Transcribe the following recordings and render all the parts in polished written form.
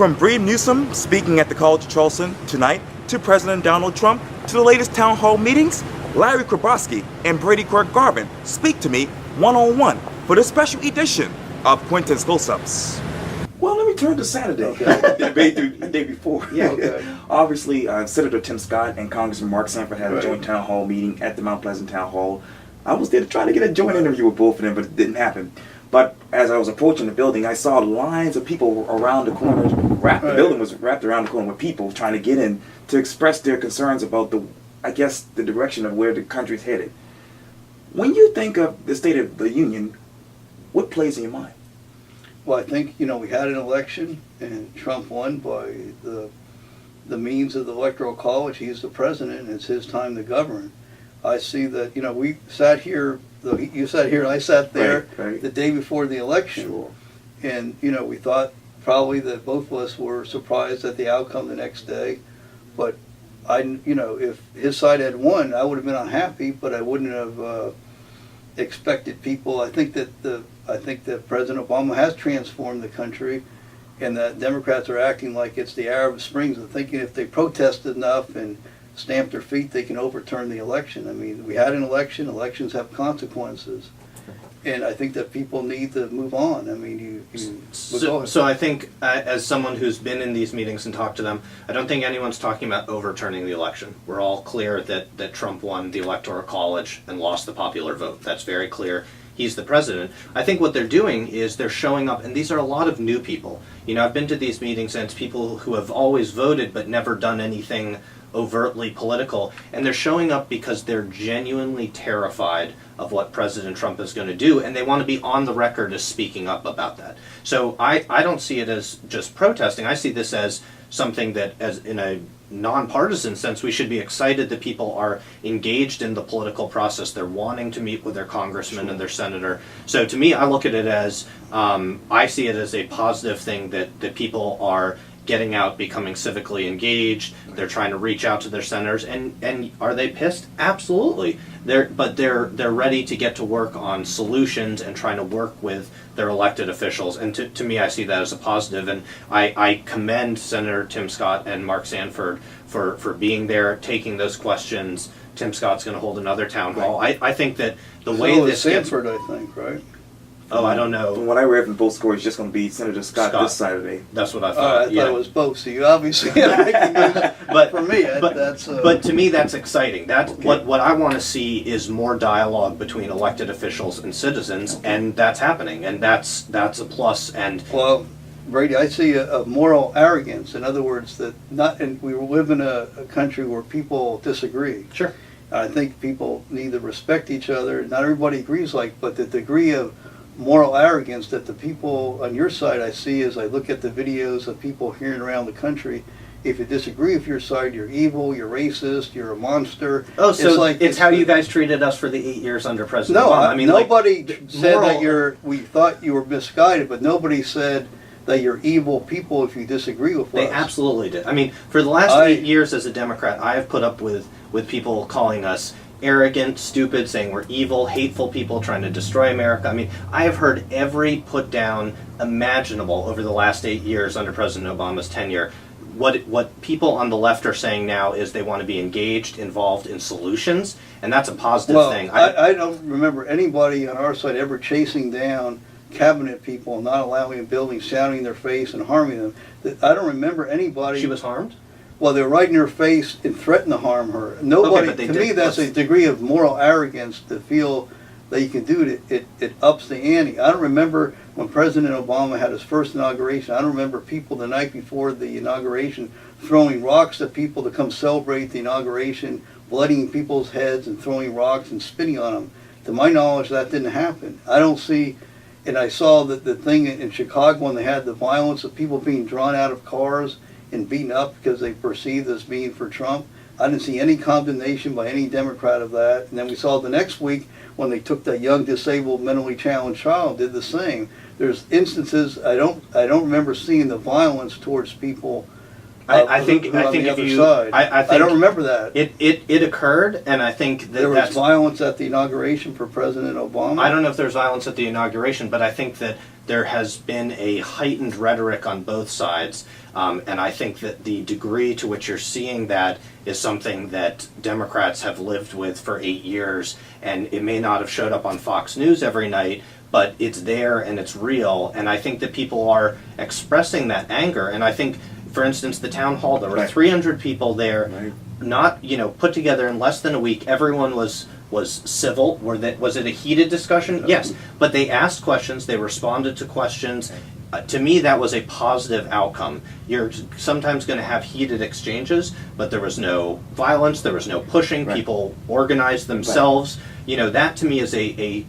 From Bree Newsome speaking at the College of Charleston tonight to President Donald Trump to the latest town hall meetings, Larry Kobrovsky and Brady Quirk-Garvan speak to me one-on-one for this special edition of Quintin's Close-Ups. Well, let me turn to Saturday. Okay. The day before. Yeah, okay. Obviously, Senator Tim Scott and Congressman Mark Sanford had a joint town hall meeting at the Mount Pleasant Town Hall. I was there to try to get a joint interview with both of them, but it didn't happen. But as I was approaching the building, I saw lines of people around the corner. The building was wrapped around the corner with people trying to get in to express their concerns about the direction of where the country's headed. When you think of the State of the Union, what plays in your mind? Well, I think, we had an election and Trump won by the means of the Electoral College. He's the president and it's his time to govern. I see that, we sat here, you sat here and I sat there the day before the election. Sure. And, we thought probably that both of us were surprised at the outcome the next day. But, if his side had won, I would have been unhappy, but I wouldn't have expected people. I think that President Obama has transformed the country and that Democrats are acting like it's the Arab Springs and thinking if they protested enough and stamp their feet, they can overturn the election. I mean, we had an election. Elections have consequences. And I think that people need to move on. I mean, So I think, as someone who's been in these meetings and talked to them, I don't think anyone's talking about overturning the election. We're all clear that Trump won the Electoral College and lost the popular vote. That's very clear. He's the president. I think what they're doing is they're showing up, and these are a lot of new people. I've been to these meetings, and it's people who have always voted but never done anything overtly political, and they're showing up because they're genuinely terrified of what President Trump is going to do, and they want to be on the record as speaking up about that. So I don't see it as just protesting. I see this as something that, as in a nonpartisan sense, we should be excited that people are engaged in the political process. They're wanting to meet with their congressman and their senator. So to me, I look at it as, I see it as a positive thing that people are getting out, becoming civically engaged. They're trying to reach out to their senators, and are they pissed? Absolutely. They're ready to get to work on solutions and trying to work with their elected officials. And to me, I see that as a positive. And I commend Senator Tim Scott and Mark Sanford for being there, taking those questions. Tim Scott's going to hold another town hall. I think that the way this Sanford, I think, right? Oh, I don't know. From what I read from both scores, it's just going to be Senator Scott this Saturday. That's what I thought. I thought it was both. So you obviously but for me, that's. But to me, that's exciting. That's what I want to see is more dialogue between elected officials and citizens, and that's happening, and that's a plus. And well, Brady, I see a moral arrogance. In other words, that we live in a country where people disagree. Sure. I think people need to respect each other. Not everybody agrees, but the degree of moral arrogance that the people on your side I see as I look at the videos of people hearing around the country. If you disagree with your side, you're evil, you're racist, you're a monster. Oh, so it's how you guys treated us for the 8 years under President Obama. I mean, nobody said that we thought you were misguided, but nobody said that you're evil people if you disagree with us. They absolutely did. I mean, for the last 8 years as a Democrat, I have put up with people calling us arrogant, stupid, saying we're evil, hateful people trying to destroy America. I mean, I have heard every put down imaginable over the last 8 years under President Obama's tenure. What people on the left are saying now is they want to be engaged, involved in solutions, and that's a positive thing. I don't remember anybody on our side ever chasing down cabinet people and not allowing them in buildings, shouting in their face and harming them. I don't remember anybody. She was harmed? Well, they're right in her face and threaten to harm her. Nobody. To me, that's a degree of moral arrogance to feel that you can do it. It ups the ante. I don't remember when President Obama had his first inauguration. I don't remember people the night before the inauguration throwing rocks at people to come celebrate the inauguration, bloodying people's heads and throwing rocks and spitting on them. To my knowledge, that didn't happen. I don't see. And I saw that the thing in Chicago when they had the violence of people being drawn out of cars and beaten up because they perceived as being for Trump. I didn't see any condemnation by any Democrat of that. And then we saw the next week when they took that young, disabled, mentally challenged child, did the same. There's instances I don't remember seeing the violence towards people. I think if you, I don't remember that. It occurred, and I think that there was violence at the inauguration for President Obama. I don't know if there's violence at the inauguration, but I think that there has been a heightened rhetoric on both sides, and I think that the degree to which you're seeing that is something that Democrats have lived with for 8 years, and it may not have showed up on Fox News every night, but it's there and it's real, and I think that people are expressing that anger. And I think, for instance, the town hall, there were 300 people there, not, put together in less than a week. Everyone was civil. Was it a heated discussion? Yes, but they asked questions, they responded to questions. To me, that was a positive outcome. You're sometimes going to have heated exchanges, but there was no violence, there was no pushing, people organized themselves. That to me is a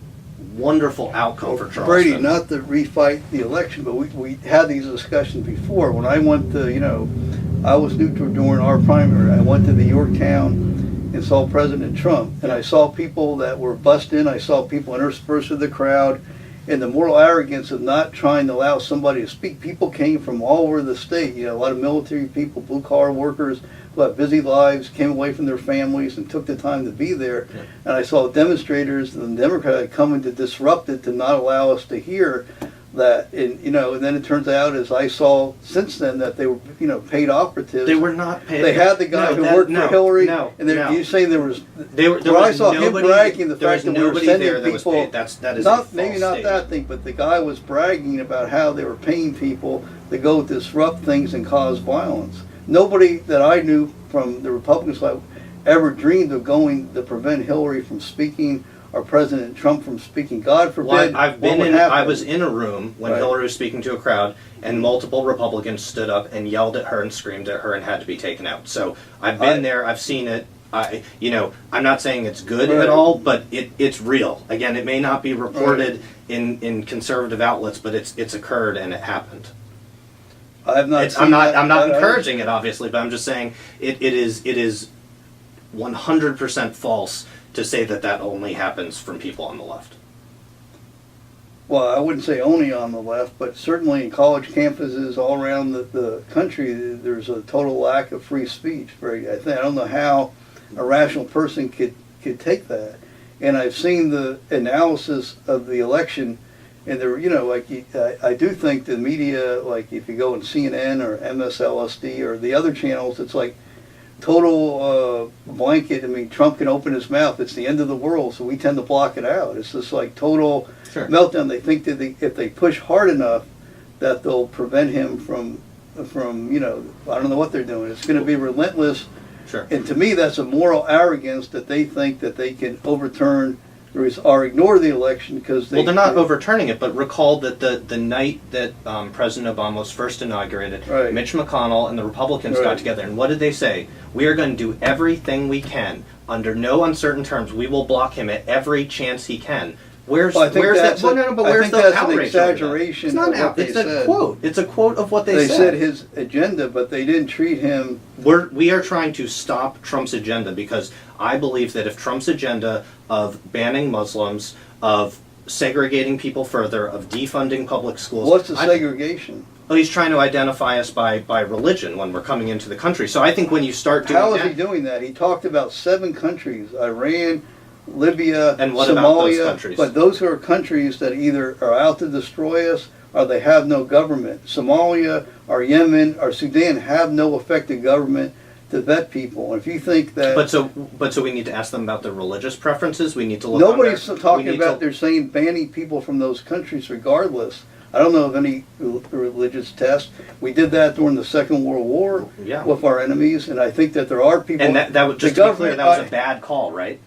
wonderful outcome for Charleston. Brady, not to refight the election, but we had these discussions before. When I went to, I was neutral during our primary. I went to the Yorktown and saw President Trump, and I saw people that were bussed in. I saw people interspersed with the crowd, and the moral arrogance of not trying to allow somebody to speak. People came from all over the state. A lot of military people, blue-collar workers who have busy lives, came away from their families and took the time to be there. Yeah. And I saw demonstrators and the Democrats coming to disrupt it, to not allow us to hear that. And then it turns out, as I saw since then, that they were paid operatives. They were not paid. They had the guy who worked for Hillary. You saying there was? I saw him bragging the fact that we were sending people. That is not maybe not statement. That thing, but the guy was bragging about how they were paying people to go disrupt things and cause violence. Nobody that I knew from the Republican side ever dreamed of going to prevent Hillary from speaking or President Trump from speaking. God forbid. Well, I was in a room when Hillary was speaking to a crowd, and multiple Republicans stood up and yelled at her and screamed at her and had to be taken out. So I've been there. I've seen it. I'm not saying it's good at all, but it's real. Again, it may not be reported in conservative outlets, but it's occurred and it happened. I'm not encouraging it, obviously, but I'm just saying it is 100% false to say that only happens from people on the left. Well, I wouldn't say only on the left, but certainly in college campuses all around the country, there's a total lack of free speech. I don't know how a rational person could take that. And I've seen the analysis of the election. And there, I do think the media, like if you go on CNN or MSLSD or the other channels, it's like total blanket. I mean, Trump can open his mouth. It's the end of the world, so we tend to block it out. It's just like total meltdown. They think that if they push hard enough, that they'll prevent him from I don't know what they're doing. It's going to be relentless. Sure. And to me, that's a moral arrogance that they think that they can overturn or ignore the election because they're not overturning it, but recall that the night that President Obama was first inaugurated, Mitch McConnell and the Republicans got together, and what did they say? We are going to do everything we can. Under no uncertain terms, we will block him at every chance he can. Where's that? But where's the outrage? An exaggeration. It's not out. It's a quote. It's a quote of what they said. They said his agenda, but they didn't treat him. We are trying to stop Trump's agenda because I believe that if Trump's agenda of banning Muslims, of segregating people further, of defunding public schools. What's the segregation? Well, he's trying to identify us by religion when we're coming into the country. So I think when you start doing that... How is he doing that? He talked about 7 countries, Iran, Libya, and what Somalia, about those countries? But those are countries that either are out to destroy us or they have no government. Somalia or Yemen or Sudan have no effective government to vet people. And if you think that... But so we need to ask them about their religious preferences? We need to look... Nobody's talking about they're saying banning people from those countries regardless. I don't know of any religious test. We did that during the Second World War with our enemies, and I think that there are people... And that would just to be clear, that was a bad call, right?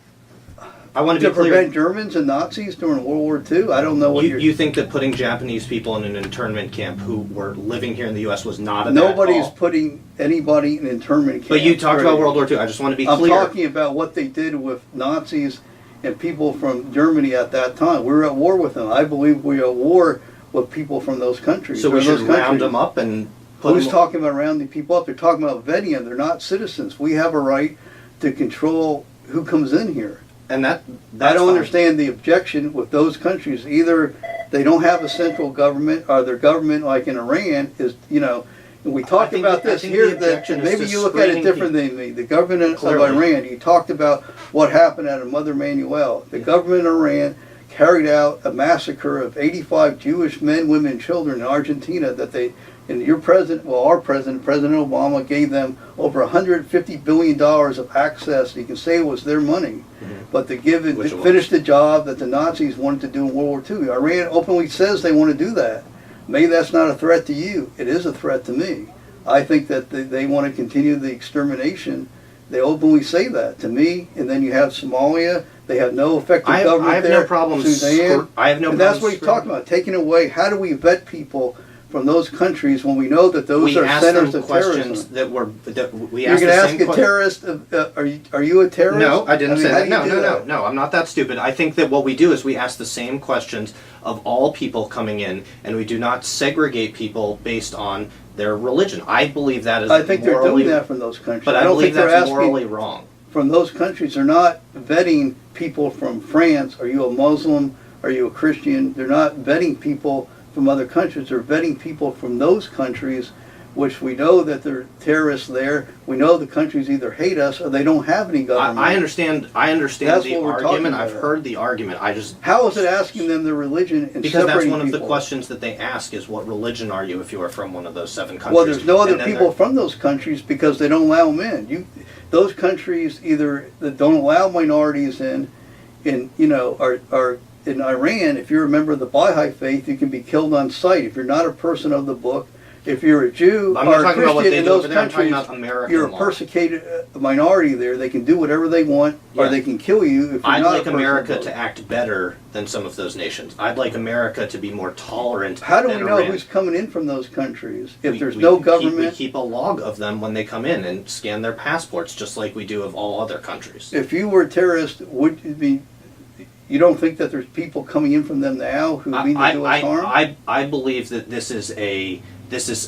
I want to be clear. Prevent Germans and Nazis during World War II? I don't know what you think that putting Japanese people in an internment camp who were living here in the U.S. was not a bad Nobody's call? Putting anybody in an internment camp. But you talked about World War II. I just want to be clear. I'm talking about what they did with Nazis and people from Germany at that time. We were at war with them. I believe we were at war with people from those countries. So we should round them up and put Who's talking about rounding people up? They're talking about vetting them. They're not citizens. We have a right to control who comes in here. And that's I don't understand the objection with those countries. Either they don't have a central government, or their government, like in Iran, is, and we talked about this here, that maybe you look at it different than me. The government of Iran, you talked about what happened at Mother Emanuel. The government of Iran carried out a massacre of 85 Jewish men, women, and children in Argentina that they, and your president, well, our president, President Obama, gave them over $150 billion of access. You can say it was their money, but to give it, to finish the job that the Nazis wanted to do in World War II. Iran openly says they want to do that. Maybe that's not a threat to you. It is a threat to me. I think that they want to continue the extermination. They openly say that to me. And then you have Somalia. They have no effective government I have there. No problem. Sudan. I have no. And that's what he's talking about. Taking away. How do we vet people from those countries when we know that those are centers of terrorism? You're going to ask a terrorist, are you a terrorist? No, I didn't say that. No, I'm not that stupid. I think that what we do is we ask the same questions of all people coming in, and we do not segregate people based on their religion. I believe that is I think they're doing that from those countries. But I don't think that's morally wrong. From those countries, they're not vetting people from France. Are you a Muslim? Are you a Christian? They're not vetting people from other countries. They're vetting people from those countries, which we know that there are terrorists there. We know the countries either hate us or they don't have any government. I understand the argument. I've heard the argument. How is it asking them their religion and because that's one of the questions that they ask is, what religion are you if you are from one of those 7 countries? Well, there's no other people from those countries because they don't allow them in. Those countries either that don't allow minorities in are in Iran. If you're a member of the Baha'i faith, you can be killed on sight. If you're not a person of the book, if you're a Jew or a Christian in those countries, you're a persecuted minority there. They can do whatever they want, or they can kill you. If you're I'd not like America to act better than some of those nations. I'd like America to be more tolerant. How do we know who's coming in from those countries if there's no government? We keep a log of them when they come in and scan their passports, just like we do of all other countries. If you were a terrorist, would you be? You don't think that there's people coming in from them now who mean to do us harm? I believe that this is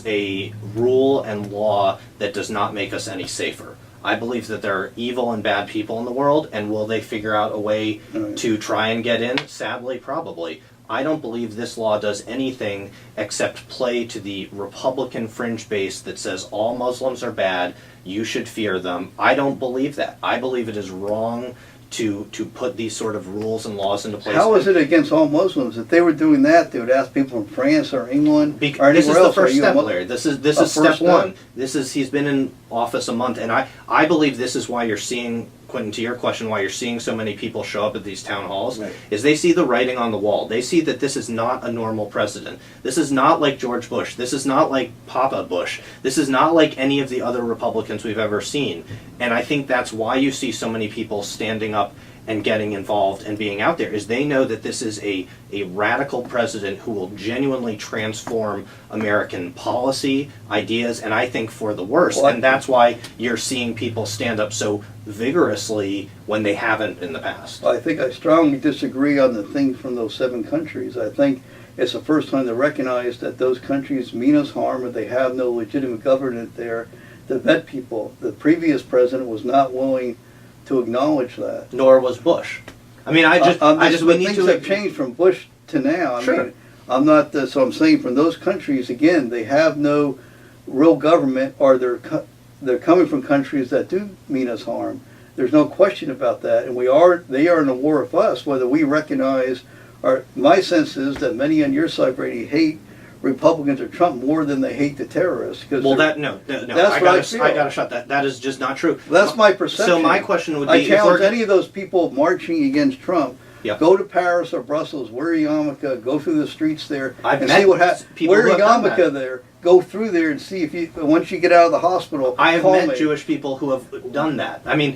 a rule and law that does not make us any safer. I believe that there are evil and bad people in the world, and will they figure out a way to try and get in? Sadly, probably. I don't believe this law does anything except play to the Republican fringe base that says all Muslims are bad, you should fear them. I don't believe that. I believe it is wrong to put these sort of rules and laws into place. How is it against all Muslims? If they were doing that, they would ask people from France or England or anywhere else. This is the first step, Larry. This is step one. He's been in office a month, and I believe this is why you're seeing, Quintin, to your question, why you're seeing so many people show up at these town halls, is they see the writing on the wall. They see that this is not a normal president. This is not like George Bush. This is not like Papa Bush. This is not like any of the other Republicans we've ever seen. And I think that's why you see so many people standing up and getting involved and being out there, is they know that this is a radical president who will genuinely transform American policy, ideas, and I think for the worse. And that's why you're seeing people stand up so vigorously when they haven't in the past. I think I strongly disagree on the things from those 7 countries. I think it's the first time they recognize that those countries mean us harm and they have no legitimate government there to vet people. The previous president was not willing to acknowledge that. Nor was Bush. I mean, we need things to have changed from Bush to now. I mean, I'm not. So I'm saying from those countries again, they have no real government, or they're coming from countries that do mean us harm. There's no question about that, and they are in a war with us, whether we recognize. Or my sense is that many on your side, Brady, hate Republicans or Trump more than they hate the terrorists. Well, that's I gotta shut that. That is just not true. That's my perception. So my question would be: I challenge any of those people marching against Trump. Go to Paris or Brussels, wear a yarmulke, go through the streets there, and see what happens. Wear a yarmulke there. Go through there and see if once you get out of the hospital. I have met Jewish people who have done that. I mean,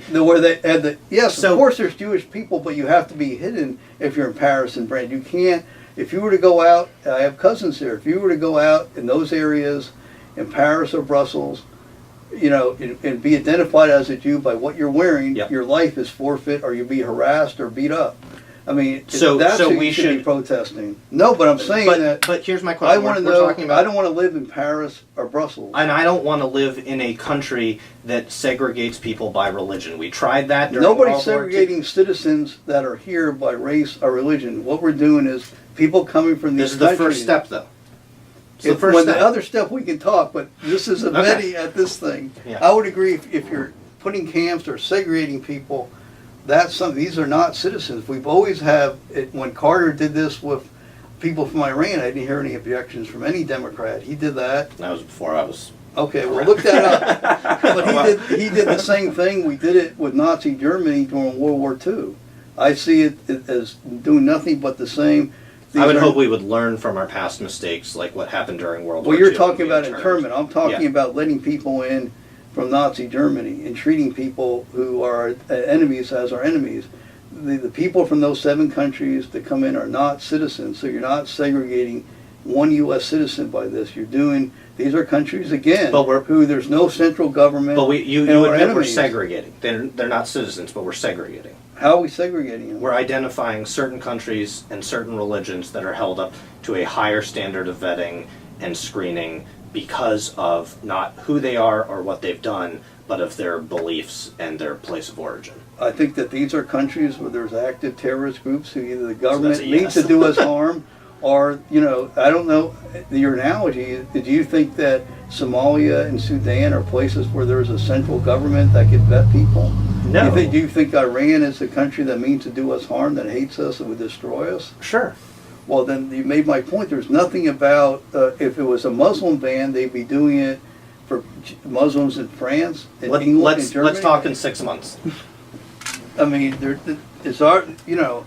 yes, of course there's Jewish people, but you have to be hidden if you're in Paris and Brand. You can't. If you were to go out, I have cousins there. If you were to go out in those areas, in Paris or Brussels, and be identified as a Jew by what you're wearing, your life is forfeit, or you'll be harassed or beat up. I mean, that's what we should be protesting. No, but I'm saying that. But here's my question. I don't want to live in Paris or Brussels. And I don't want to live in a country that segregates people by religion. We tried that during Nobody's segregating citizens that are here by race or religion. What we're doing is people coming from these countries. This is the first step, though. The other step we can talk, but this is a vetting at this thing. I would agree if you're putting camps or segregating people that's something. These are not citizens. We've always have it. When Carter did this with people from Iran, I didn't hear any objections from any Democrat. He did that. That was before I was. Okay, well, look that up. But he did the same thing. We did it with Nazi Germany during World War II. I see it as doing nothing but the same. I would hope we would learn from our past mistakes, like what happened during World War II. Well, you're talking about internment. I'm talking about letting people in from Nazi Germany and treating people who are enemies as our enemies. The people from those 7 countries that come in are not citizens, so you're not segregating one U.S. citizen by this. You're doing, these are countries, again, who there's no central government. But you admit we're segregating. They're not citizens, but we're segregating. How are we segregating them? We're identifying certain countries and certain religions that are held up to a higher standard of vetting and screening because of not who they are or what they've done, but of their beliefs and their place of origin. I think that these are countries where there's active terrorist groups who either the government needs to do us harm or, I don't know, your analogy, do you think that Somalia and Sudan are places where there's a central government that could vet people? No. Do you think Iran is a country that means to do us harm, that hates us and would destroy us? Sure. Well, then you made my point. There's nothing about, if it was a Muslim ban, they'd be doing it for Muslims in France, in England, in Germany. Let's talk in 6 months. I mean, it's our,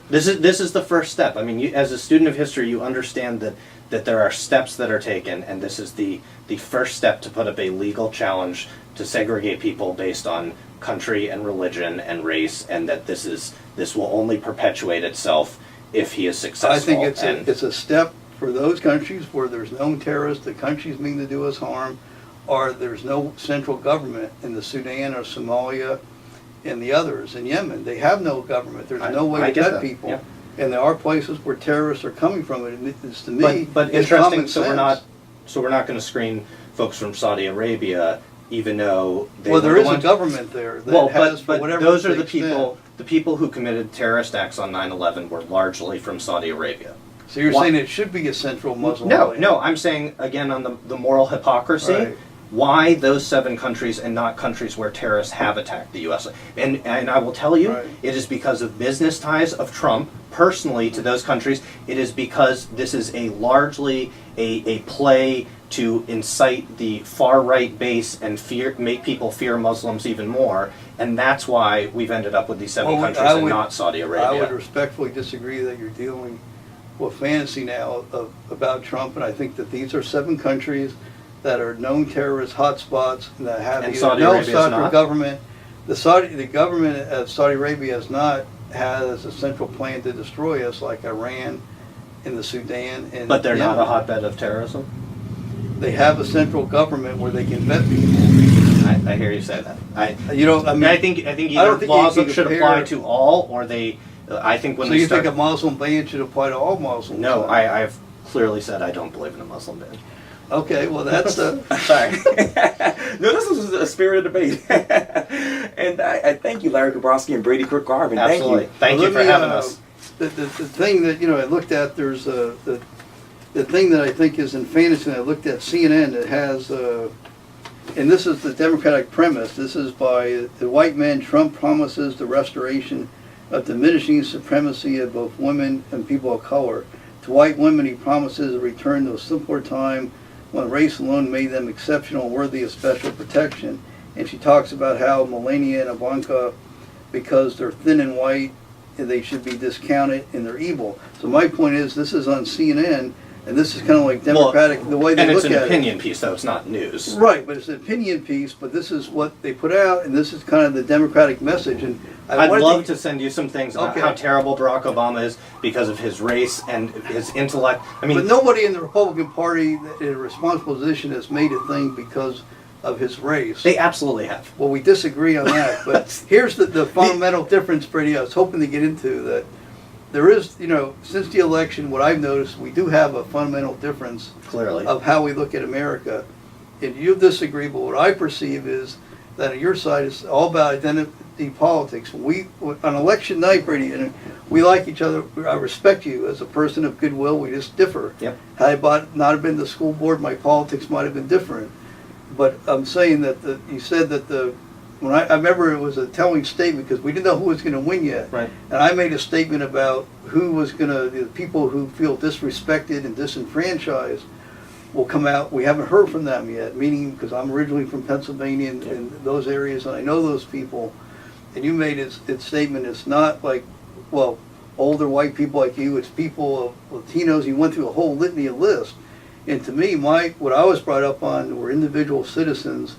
This is the first step. I mean, as a student of history, you understand that there are steps that are taken, and this is the first step to put up a legal challenge to segregate people based on country and religion and race, and that this will only perpetuate itself if he is successful. I think it's a step for those countries where there's known terrorists, the countries mean to do us harm, or there's no central government in the Sudan or Somalia and the others in Yemen. They have no government. There's no way to vet people. Yeah. And there are places where terrorists are coming from. It's, to me, but interesting. So we're not going to screen folks from Saudi Arabia, even though there is a government there that has, but whatever those are the people. The people who committed terrorist acts on 9/11 were largely from Saudi Arabia. So you're saying it should be a central Muslim? No. I'm saying again on the moral hypocrisy. Right. Why those 7 countries and not countries where terrorists have attacked the U.S. And I will tell you, it is because of business ties of Trump personally to those countries. It is because this is a largely a play to incite the far right base and make people fear Muslims even more. And that's why we've ended up with these 7 countries and not Saudi Arabia. I would respectfully disagree that you're dealing with fantasy now about Trump, and I think that these are 7 countries that are known terrorist hotspots that have no central government. The government of Saudi Arabia has a central plan to destroy us, like Iran and the Sudan. And but they're not a hotbed of terrorism? They have a central government where they can vet people. I hear you say that. I think either laws should apply to all, or I think when so you think a Muslim ban should apply to all Muslims? No, I've clearly said I don't believe in a Muslim ban. Okay, well that's sorry. No, this was a spirited debate, and I thank you, Larry Kobrovsky and Brady Quirk-Garvan. Absolutely, thank you for having us. The thing that I looked at, there's the thing that I think is in fantasy. I looked at CNN. It has, and this is the Democratic premise. This is by the white man. Trump promises the restoration of diminishing supremacy of both women and people of color. To white women, he promises a return to a simpler time when race alone made them exceptional and worthy of special protection. And she talks about how Melania and Ivanka, because they're thin and white, they should be discounted and they're evil. So my point is, this is on CNN, and this is kind of like Democratic, the way they look at it. And it's an opinion piece, though, it's not news. Right, but it's an opinion piece, but this is what they put out, and this is kind of the Democratic message. And I'd love to send you some things about how terrible Barack Obama is because of his race and his intellect. But nobody in the Republican Party in a responsible position has made a thing because of his race. They absolutely have. Well, we disagree on that, but here's the fundamental difference, Brady, I was hoping to get into, that there is, since the election, what I've noticed, we do have a fundamental difference clearly of how we look at America. And you disagree, but what I perceive is that on your side is all about identity politics. On election night, Brady, and we like each other. I respect you as a person of goodwill. We just differ. Yep. Had I not have been to the school board, my politics might have been different. But I'm saying that you said that when I remember it was a telling statement because we didn't know who was going to win yet. Right. And I made a statement about who was going to, the people who feel disrespected and disenfranchised will come out. We haven't heard from them yet, meaning because I'm originally from Pennsylvania and those areas, and I know those people. And you made its statement, it's not like, well, older white people like you, it's people of Latinos. You went through a whole litany of lists. And to me, what I was brought up on were individual citizens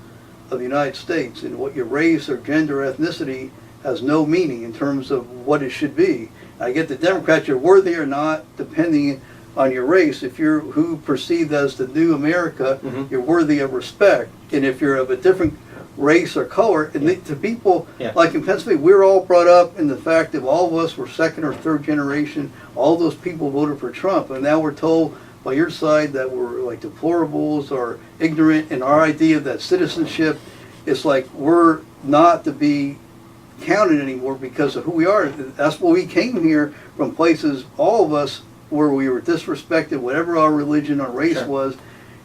of the United States, and what your race or gender or ethnicity has no meaning in terms of what it should be. I get the Democrats, you're worthy or not, depending on your race. If you're who perceived as the new America, you're worthy of respect. And if you're of a different race or color, and to people like in Pennsylvania, we're all brought up in the fact that all of us were second or third generation. All those people voted for Trump, and now we're told by your side that we're like deplorables or ignorant, and our idea of that citizenship is like we're not to be counted anymore because of who we are. That's why we came here from places, all of us, where we were disrespected, whatever our religion or race was.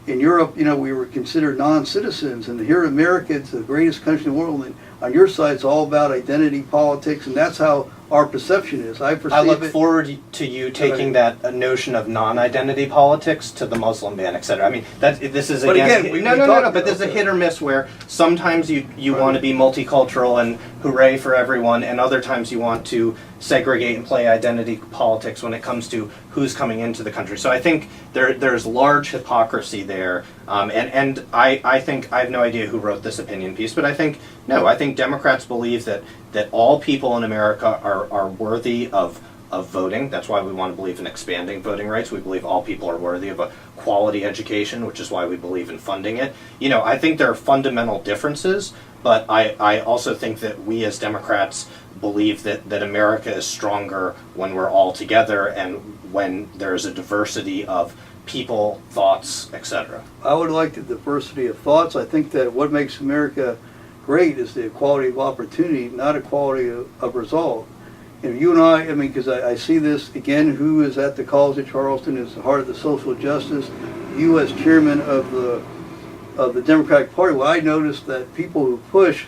In Europe, we were considered non-citizens, and here in America, it's the greatest country in the world, and on your side, it's all about identity politics, and that's how our perception is. I look forward to you taking that notion of non-identity politics to the Muslim ban, etc. I mean, this is again, but there's a hit or miss where sometimes you want to be multicultural and hooray for everyone, and other times you want to segregate and play identity politics when it comes to who's coming into the country. So I think there's large hypocrisy there, and I think I have no idea who wrote this opinion piece, but I think Democrats believe that all people in America are worthy of voting. That's why we want to believe in expanding voting rights. We believe all people are worthy of a quality education, which is why we believe in funding it. I think there are fundamental differences, but I also think that we as Democrats believe that America is stronger when we're all together and when there's a diversity of people, thoughts, etc. I would like the diversity of thoughts. I think that what makes America great is the equality of opportunity, not equality of result. And you and I mean, because I see this, again, who is at the College of Charleston is the heart of the social justice. You as chairman of the Democratic Party, well, I noticed that people who push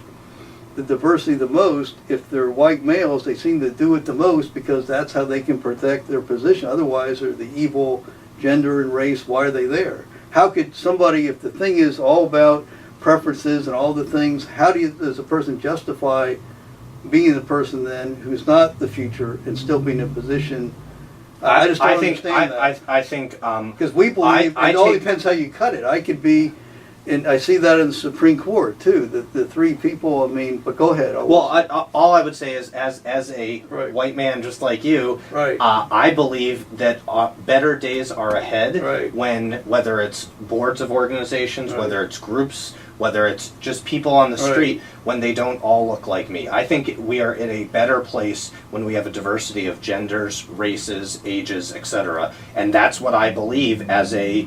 the diversity the most, if they're white males, they seem to do it the most because that's how they can protect their position. Otherwise, they're the evil gender and race. Why are they there? How could somebody, if the thing is all about preferences and all the things, how does a person justify being the person then who's not the future and still being in a position? I just don't understand that. I think because we believe it all depends how you cut it. I could be, and I see that in the Supreme Court too. The three people. I mean, but go ahead. All I would say is, as a white man just like you, I believe that better days are ahead when, whether it's boards of organizations, whether it's groups, whether it's just people on the street, when they don't all look like me. I think we are in a better place when we have a diversity of genders, races, ages, etc. And that's what I believe as a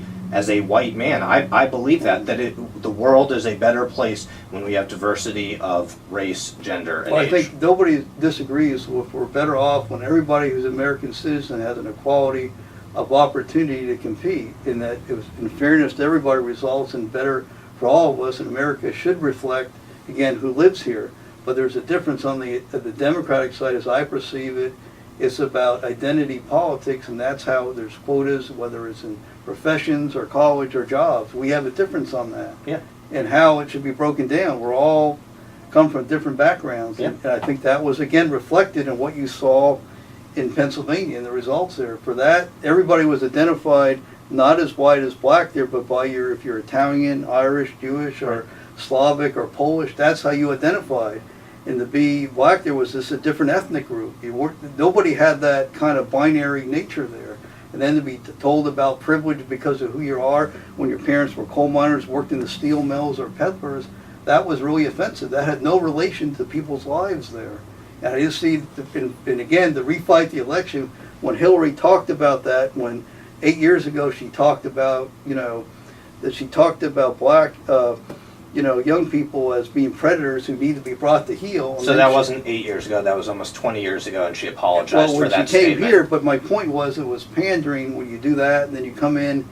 white man. I believe that the world is a better place when we have diversity of race, gender, and age. I think nobody disagrees if we're better off when everybody who's an American citizen has an equality of opportunity to compete, and that it was, in fairness to everybody, results in better for all of us, and America should reflect, again, who lives here. But there's a difference on the Democratic side, as I perceive it. It's about identity politics, and that's how there's quotas, whether it's in professions or college or jobs. We have a difference on that. Yeah. And how it should be broken down. We're all come from different backgrounds. Yeah. And I think that was, again, reflected in what you saw in Pennsylvania and the results there. For that, everybody was identified not as white as black there, but by if you're Italian, Irish, Jewish, or Slavic or Polish, that's how you identified. And to be black there was just a different ethnic group. Nobody had that kind of binary nature there. And then to be told about privilege because of who you are, when your parents were coal miners, worked in the steel mills or peddlers, that was really offensive. That had no relation to people's lives there. And I just see, and again, to refight the election, when Hillary talked about that, when 8 years ago she talked about, that she talked about black, young people as being predators who need to be brought to heel. So that wasn't 8 years ago, that was almost 20 years ago, and she apologized for that statement. Well, when she came here, but my point was it was pandering when you do that, and then you come in,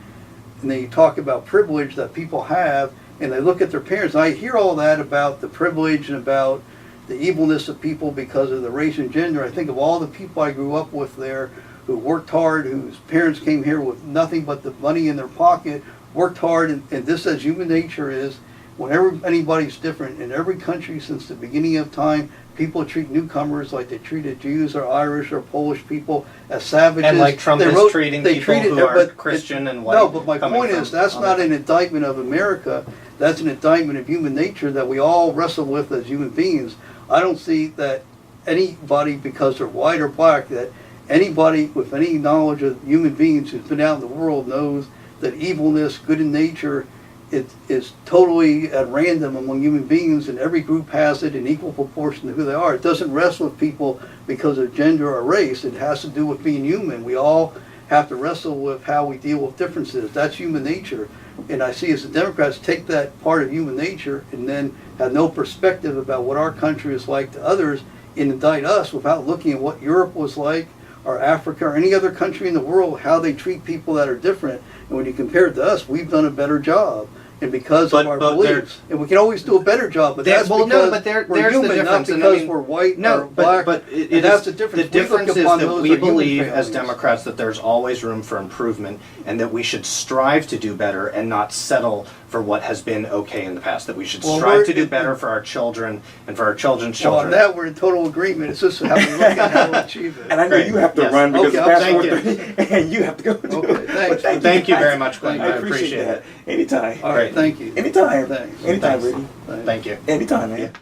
and then you talk about privilege that people have, and they look at their parents. I hear all that about the privilege and about the evilness of people because of the race and gender. I think of all the people I grew up with there who worked hard, whose parents came here with nothing but the money in their pocket, worked hard, and this, as human nature is, whenever anybody's different, in every country since the beginning of time, people treat newcomers like they treated Jews or Irish or Polish people as savages. And like Trump is treating people who are Christian and white. No, but my point is, that's not an indictment of America. That's an indictment of human nature that we all wrestle with as human beings. I don't see that anybody, because they're white or black, that anybody with any knowledge of human beings who's been out in the world knows that evilness, good in nature, is totally at random among human beings, and every group has it in equal proportion to who they are. It doesn't rest with people because of gender or race. It has to do with being human. We all have to wrestle with how we deal with differences. That's human nature. And I see as the Democrats take that part of human nature and then have no perspective about what our country is like to others and indict us without looking at what Europe was like, or Africa, or any other country in the world, how they treat people that are different. And when you compare it to us, we've done a better job. And because of our beliefs, and we can always do a better job, but that's because we're human, not because we're white or black. But that's the difference. The difference is that we believe as Democrats that there's always room for improvement, and that we should strive to do better and not settle for what has been okay in the past. That we should strive to do better for our children and for our children's children. Well, on that we're in total agreement. It's just how we look at how we achieve it. And I know you have to run because it's past 4:30, and you have to go. Okay, thanks. Thank you very much, Quintin. I appreciate that. Anytime. All right, thank you. Anytime. Thanks. Anytime, Brady. Thank you. Anytime, man. Yeah.